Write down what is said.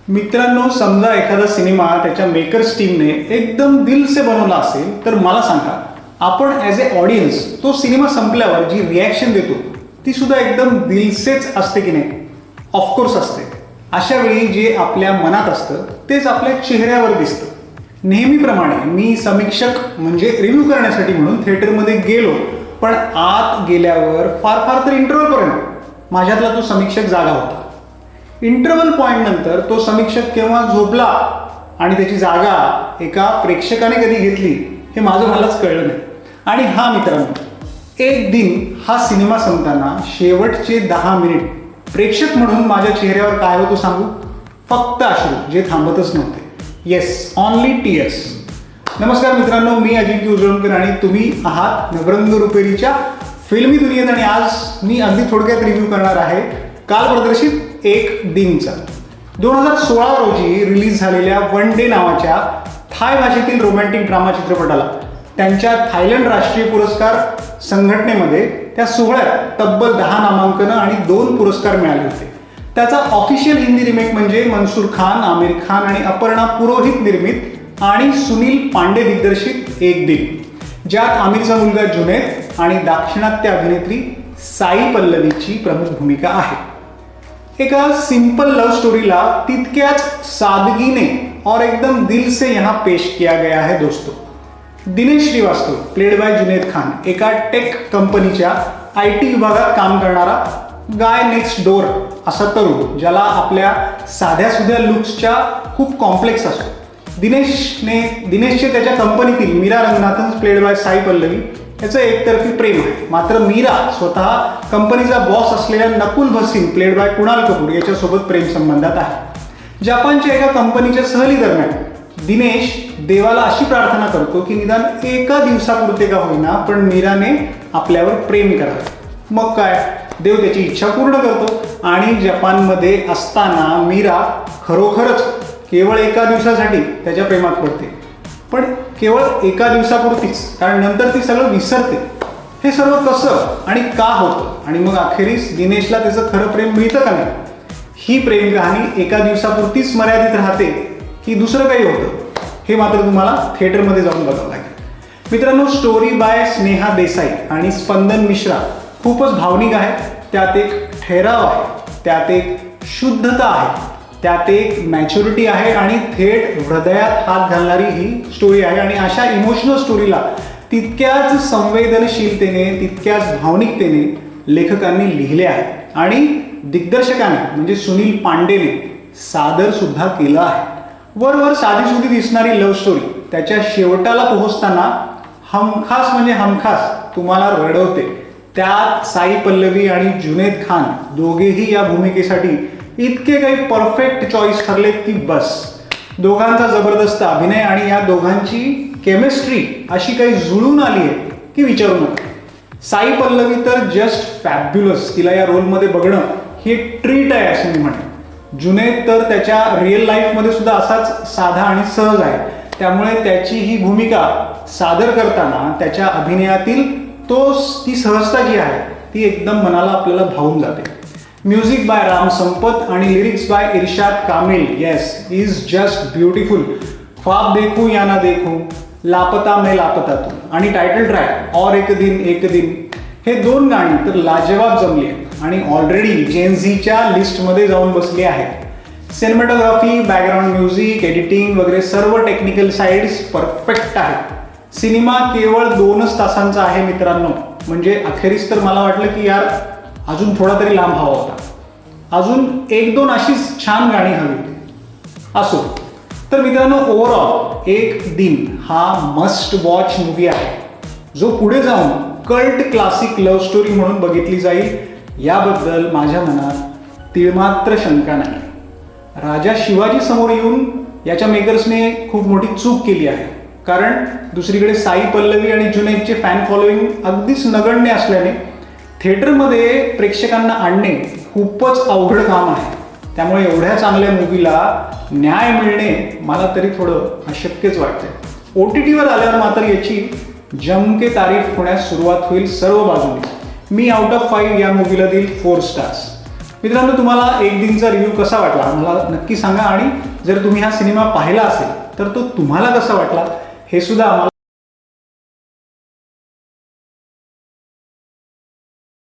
मित्रांनो, समजा एखादा सिनेमा त्याच्या मेकर्स टीमने एकदम दिल से बनवला असेल तर मला सांगा, आपण ॲज ए ऑडियन्स तो सिनेमा संपल्यावर जी रिॲक्शन देतो ती सुद्धा एकदम दिलसेच असते की नाही? ऑफकोर्स असते. अशा वेळी जे आपल्या मनात असतं तेच आपल्या चेहऱ्यावर दिसतं. नेहमीप्रमाणे मी समीक्षक म्हणजे रिव्ह्यू करण्यासाठी म्हणून थिएटरमध्ये गेलो, पण आत गेल्यावर फार फार तर इंटरव्हलपर्यंत माझ्यातला तो समीक्षक जागा होता. इंटरव्हल पॉईंट नंतर तो समीक्षक केव्हा झोपला आणि त्याची जागा एका प्रेक्षकाने कधी घेतली हे माझं मलाच कळलं नाही. आणि हा मित्रांनो, एक दिन हा सिनेमा संपताना शेवटचे 10 मिनिट प्रेक्षक म्हणून माझ्या चेहऱ्यावर काय होतं सांगू? फक्त अश्रू, जे थांबतच नव्हते. Yes, only tears. नमस्कार मित्रांनो, मी अजिंक्य उजळणकर आणि तुम्ही आहात नवरंग रुपेरीच्या फिल्मी दुनियेत. आणि आज मी अगदी थोडक्यात रिव्ह्यू करणार आहे काल प्रदर्शित एक दिनचा 2016 रोजी रिलीज झालेल्या वन डे नावाच्या थाय भाषेतील रोमॅन्टिक ड्रामा चित्रपटाला त्यांच्या थायलंड राष्ट्रीय पुरस्कार संघटनेमध्ये त्या सोहळ्यात तब्बल 10 नामांकनं आणि 2 पुरस्कार मिळाले होते. त्याचा ऑफिशियल हिंदी रिमेक म्हणजे मनसूर खान, आमिर खान आणि अपर्णा पुरोहित निर्मित आणि सुनील पांडे दिग्दर्शित एक दिन, ज्यात आमिरचा मुलगा जुनैद आणि दाक्षिणात्य अभिनेत्री साई पल्लवीची प्रमुख भूमिका आहे. एका सिंपल लव स्टोरीला तितक्याच सादगीने और एकदम दिल से यहाँ पेश किया गया है दोस्तों. दिनेश श्रीवास्तव प्लेड बाय जुनैद खान, एका टेक कंपनीच्या IT विभागात काम करणारा गाय नेक्स्ट डोअर असा तरुण, ज्याला आपल्या साध्या सुध्या लुक्सच्या खूप कॉम्प्लेक्स असतो. दिनेशचे त्याच्या कंपनीतील मीरा रंगनाथन प्लेड बाय साई पल्लवी याचं एकतर्फी प्रेम आहे. मात्र मीरा स्वतः कंपनीचा बॉस असलेल्या नकुल भसीन प्लेड बाय कुणाल कपूर याच्यासोबत प्रेम संबंधात आहे. जपानच्या एका कंपनीच्या सहली दरम्यान दिनेश देवाला अशी प्रार्थना करतो की निदान एका दिवसापुरते का होईना पण मीराने आपल्यावर प्रेम करावं. मग काय, देव त्याची इच्छा पूर्ण करतो आणि जपानमध्ये असताना मीरा खरोखरच केवळ एका दिवसासाठी त्याच्या प्रेमात पडते. पण केवळ एका दिवसापुरतीच, कारण नंतर ती सगळं विसरते. हे सर्व कसं आणि का होतं आणि मग अखेरीस दिनेशला त्याचं खरं प्रेम मिळतं का नाही? ही प्रेम कहाणी एका दिवसापुरतीच मर्यादित राहते की दुसरं काही होतं? हे मात्र तुम्हाला थिएटरमध्ये जाऊन बघावं लागेल. मित्रांनो, स्टोरी बाय स्नेहा देसाई आणि स्पंदन मिश्रा खूपच भावनिक आहे. त्यात एक ठहराव आहे, त्यात एक शुद्धता आहे, त्यात एक मॅच्युरिटी आहे आणि थेट हृदयात हात घालणारी ही स्टोरी आहे. आणि अशा इमोशनल स्टोरीला तितक्याच संवेदनशीलतेने, तितक्याच भावनिकतेने लेखकांनी लिहिले आहे आणि दिग्दर्शकाने म्हणजे सुनील पांडेने सादर सुद्धा केलं आहे. वरवर साधीसुधी दिसणारी लव्ह स्टोरी त्याच्या शेवटाला पोहोचताना हमखास म्हणजे हमखास तुम्हाला रडवते. त्यात साई पल्लवी आणि जुनैद खान दोघेही या भूमिकेसाठी इतके काही परफेक्ट चॉईस ठरलेत की बस. दोघांचा जबरदस्त अभिनय आणि या दोघांची केमिस्ट्री अशी काही जुळून आली आहे की विचारू नका. साई पल्लवी तर जस्ट फॅब्युलस. तिला या रोलमध्ये बघणं ही एक ट्रीट आहे असं मी म्हणेन. जुनैद तर त्याच्या रिअल लाईफमध्ये सुद्धा असाच साधा आणि सहज आहे. त्यामुळे त्याची ही भूमिका सादर करताना त्याच्या अभिनयातील ती सहजता जी आहे ती एकदम मनाला आपल्याला भावून जाते. म्युझिक बाय राम संपत आणि lyrics by Irshad Kamil. Yes, is just beautiful. ख्वाब देखूं या ना देखूं, लापता मैं लापता तू आणि टायटल ट्रॅक और एक दिन हे 2 गाणी तर लाजवाब जमली आहेत आणि ऑलरेडी जेन झीच्या लिस्टमध्ये जाऊन बसली आहेत. सिनेमॅटोग्राफी, बॅकग्राऊंड म्युझिक, एडिटिंग वगैरे सर्व टेक्निकल साईड्स परफेक्ट आहेत. सिनेमा केवळ 2च तासांचा आहे मित्रांनो. म्हणजे अखेरीस तर मला वाटलं की यार अजून थोडा तरी लांब हवा होता, अजून 1-2 अशीच छान गाणी हवी होती. असो तर मित्रांनो, ओव्हरऑल एक दिन हा मस्ट वॉच मूवी आहे, जो पुढे जाऊन कल्ट क्लासिक लव्ह स्टोरी म्हणून बघितली जाईल याबद्दल माझ्या मनात तिळमात्र शंका नाही. राजा शिवाजी समोर येऊन याच्या मेकर्सने खूप मोठी चूक केली आहे. कारण दुसरीकडे साई पल्लवी आणि जुनैदचे फॅन फॉलोईंग अगदीच नगण्य असल्याने थिएटरमध्ये प्रेक्षकांना आणणे खूपच अवघड काम आहे. त्यामुळे एवढ्या चांगल्या मूवीला न्याय मिळणे मला तरी थोडं अशक्यच वाटतंय. OTTवर आल्यावर मात्र याची जमके तारीफ होण्यास सुरुवात होईल सर्व बाजूने. मी आउट ऑफ 5 या मूवीला देईल 4 स्टार्स. मित्रांनो, तुम्हाला एक दिनचा रिव्ह्यू कसा वाटला मला नक्की सांगा आणि जर तुम्ही हा सिनेमा पाहिला असेल तर तो तुम्हाला कसा वाटला हे सुद्धा आम्हाला